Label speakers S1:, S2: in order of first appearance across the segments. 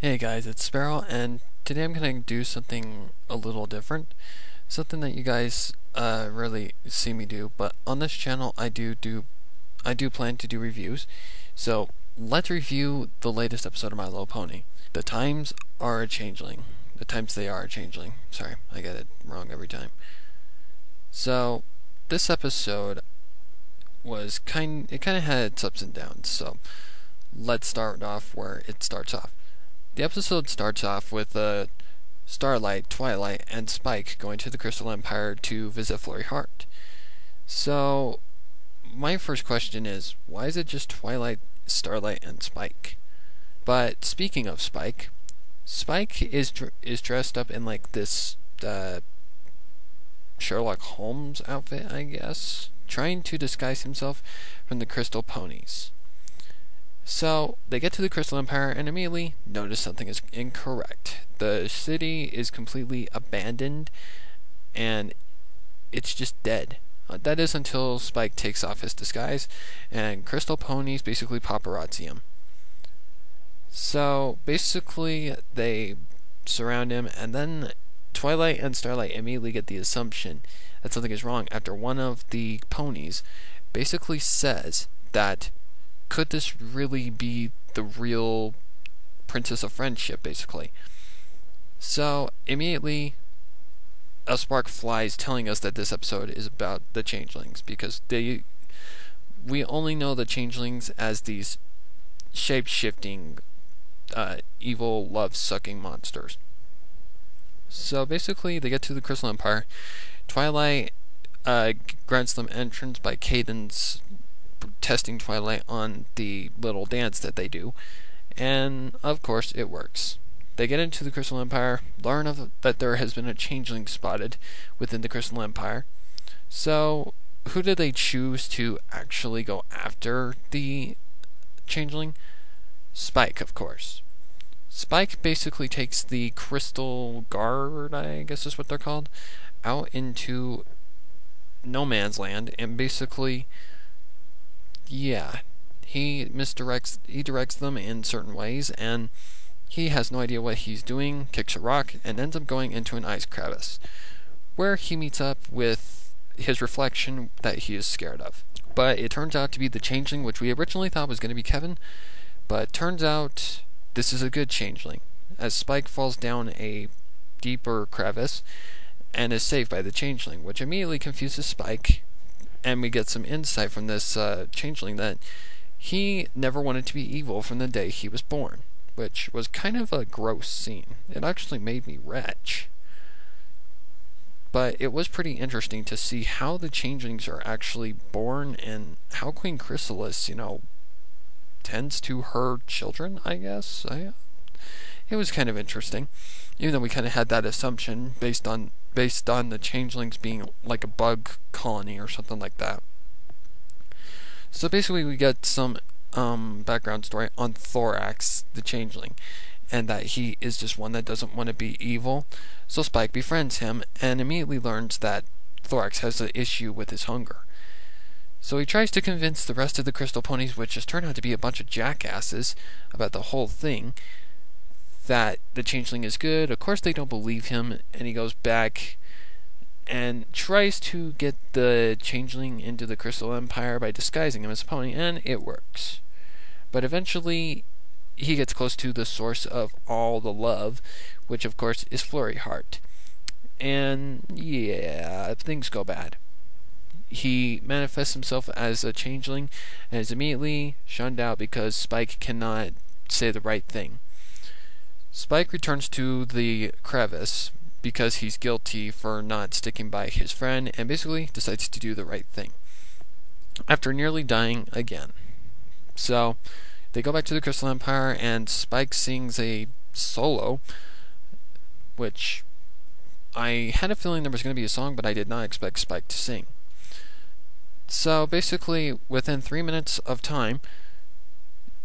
S1: Hey guys, it's Sparrow, and today I'm going to do something a little different. Something that you guys rarely see me do, but on this channel I do plan to do reviews. So let's review the latest episode of My Little Pony. The times are a changeling. The times they are a changeling. Sorry, I get it wrong every time. So this episode was kind of had its ups and downs. So let's start off where it starts off. The episode starts off with Starlight, Twilight, and Spike going to the Crystal Empire to visit Flurry Heart. So, my first question is, why is it just Twilight, Starlight, and Spike? But speaking of Spike, Spike is dressed up in like this Sherlock Holmes outfit, I guess, trying to disguise himself from the Crystal Ponies. So, they get to the Crystal Empire and immediately notice something is incorrect. The city is completely abandoned and it's just dead. That is until Spike takes off his disguise and Crystal Ponies basically paparazzi him. So, basically, they surround him, and then Twilight and Starlight immediately get the assumption that something is wrong after one of the ponies basically says that could this really be the real Princess of Friendship, basically? So, immediately, a spark flies telling us that this episode is about the Changelings, because we only know the Changelings as these shape-shifting, evil, love-sucking monsters. So, basically, they get to the Crystal Empire. Twilight grants them entrance by Caden's testing Twilight on the little dance that they do, and of course it works. They get into the Crystal Empire, learn that there has been a changeling spotted within the Crystal Empire. So who did they choose to actually go after the changeling? Spike, of course. Spike basically takes the Crystal Guard, I guess is what they're called, out into no man's land, and basically, yeah, he directs them in certain ways, and he has no idea what he's doing, kicks a rock, and ends up going into an ice crevice, where he meets up with his reflection that he is scared of. But it turns out to be the changeling, which we originally thought was going to be Kevin, but turns out this is a good changeling, as Spike falls down a deeper crevice and is saved by the changeling, which immediately confuses Spike. And we get some insight from this changeling that he never wanted to be evil from the day he was born, which was kind of a gross scene. It actually made me retch. But it was pretty interesting to see how the changelings are actually born and how Queen Chrysalis, tends to her children, I guess. It was kind of interesting, even though we kind of had that assumption based on the changelings being like a bug colony or something like that. So basically we get some background story on Thorax, the changeling, and that he is just one that doesn't want to be evil. So Spike befriends him and immediately learns that Thorax has an issue with his hunger. So he tries to convince the rest of the Crystal Ponies, which just turn out to be a bunch of jackasses about the whole thing, that the changeling is good. Of course they don't believe him, and he goes back and tries to get the changeling into the Crystal Empire by disguising him as a pony, and it works. But eventually he gets close to the source of all the love, which of course is Flurry Heart. And yeah, things go bad. He manifests himself as a changeling and is immediately shunned out because Spike cannot say the right thing. Spike returns to the crevice because he's guilty for not sticking by his friend and basically decides to do the right thing after nearly dying again. So they go back to the Crystal Empire and Spike sings a solo, which I had a feeling there was going to be a song, but I did not expect Spike to sing. So basically within 3 minutes of time,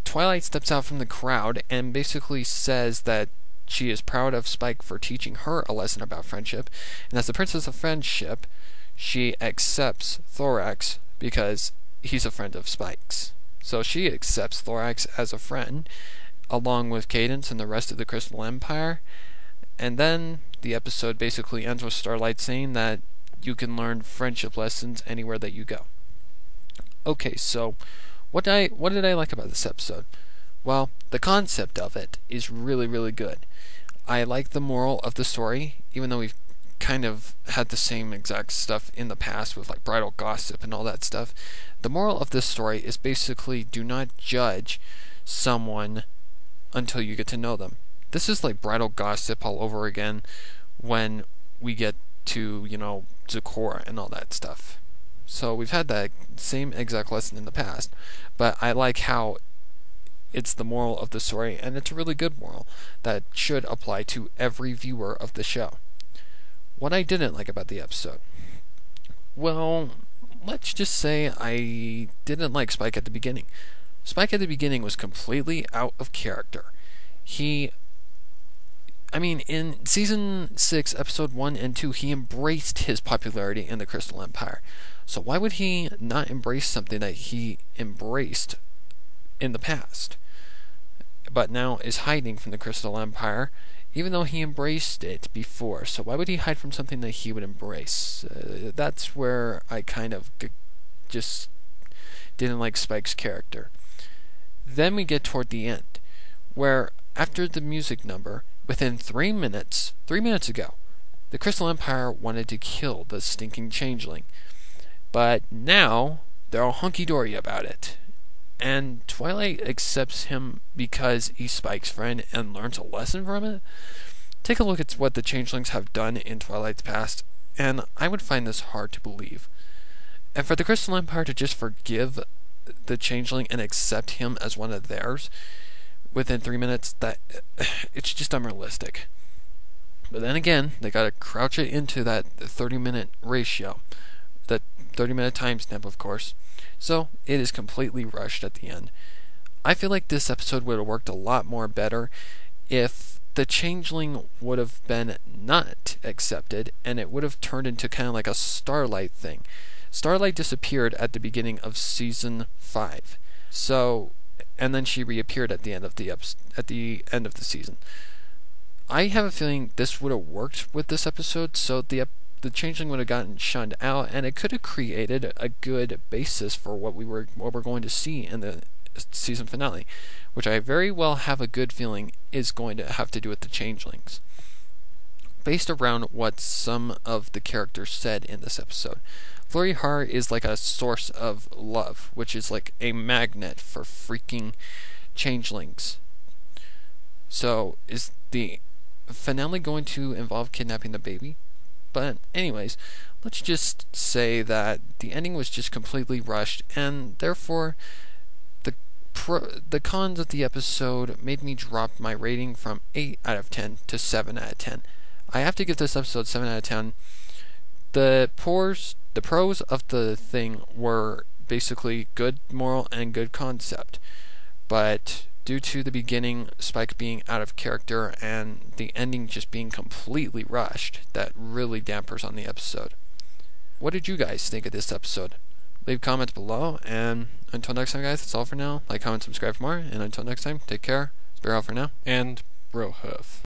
S1: Twilight steps out from the crowd and basically says that she is proud of Spike for teaching her a lesson about friendship, and as the Princess of Friendship, she accepts Thorax because he's a friend of Spike's. So she accepts Thorax as a friend, along with Cadence and the rest of the Crystal Empire. And then the episode basically ends with Starlight saying that you can learn friendship lessons anywhere that you go. Okay, so what did I like about this episode? Well, the concept of it is really, really good. I like the moral of the story, even though we've kind of had the same exact stuff in the past with like bridal gossip and all that stuff. The moral of this story is basically do not judge someone until you get to know them. This is like bridal gossip all over again when we get to, Zecora and all that stuff. So we've had that same exact lesson in the past, but I like how it's the moral of the story, and it's a really good moral that should apply to every viewer of the show. What I didn't like about the episode? Well, let's just say I didn't like Spike at the beginning. Spike at the beginning was completely out of character. In Season 6, Episode 1 and 2, he embraced his popularity in the Crystal Empire. So why would he not embrace something that he embraced in the past, but now is hiding from the Crystal Empire, even though he embraced it before? So why would he hide from something that he would embrace? That's where I kind of just didn't like Spike's character. Then we get toward the end, where after the music number, within 3 minutes ago, the Crystal Empire wanted to kill the stinking Changeling. But now, they're all hunky-dory about it. And Twilight accepts him because he's Spike's friend and learns a lesson from it. Take a look at what the Changelings have done in Twilight's past, and I would find this hard to believe. And for the Crystal Empire to just forgive the Changeling and accept him as one of theirs within 3 minutes, it's just unrealistic. But then again, they gotta crouch it into that 30-minute ratio. That 30-minute time stamp, of course. So, it is completely rushed at the end. I feel like this episode would have worked a lot more better if the Changeling would have been not accepted, and it would have turned into kind of like a Starlight thing. Starlight disappeared at the beginning of Season 5. So, and then she reappeared at the end of the season. I have a feeling this would have worked with this episode, so the Changeling would have gotten shunned out, and it could have created a good basis for what we're going to see in the season finale, which I very well have a good feeling is going to have to do with the Changelings, based around what some of the characters said in this episode. Flurry Har is like a source of love, which is like a magnet for freaking Changelings. So, is the finale going to involve kidnapping the baby? But anyways, let's just say that the ending was just completely rushed, and therefore the cons of the episode made me drop my rating from 8 out of 10 to 7 out of 10. I have to give this episode 7 out of 10. The pros of the thing were basically good moral and good concept, but due to the beginning, Spike being out of character, and the ending just being completely rushed, that really dampers on the episode. What did you guys think of this episode? Leave comments below, and until next time, guys, that's all for now. Like, comment, subscribe for more, and until next time, take care. It's Bear out for now, and Bro Hoof.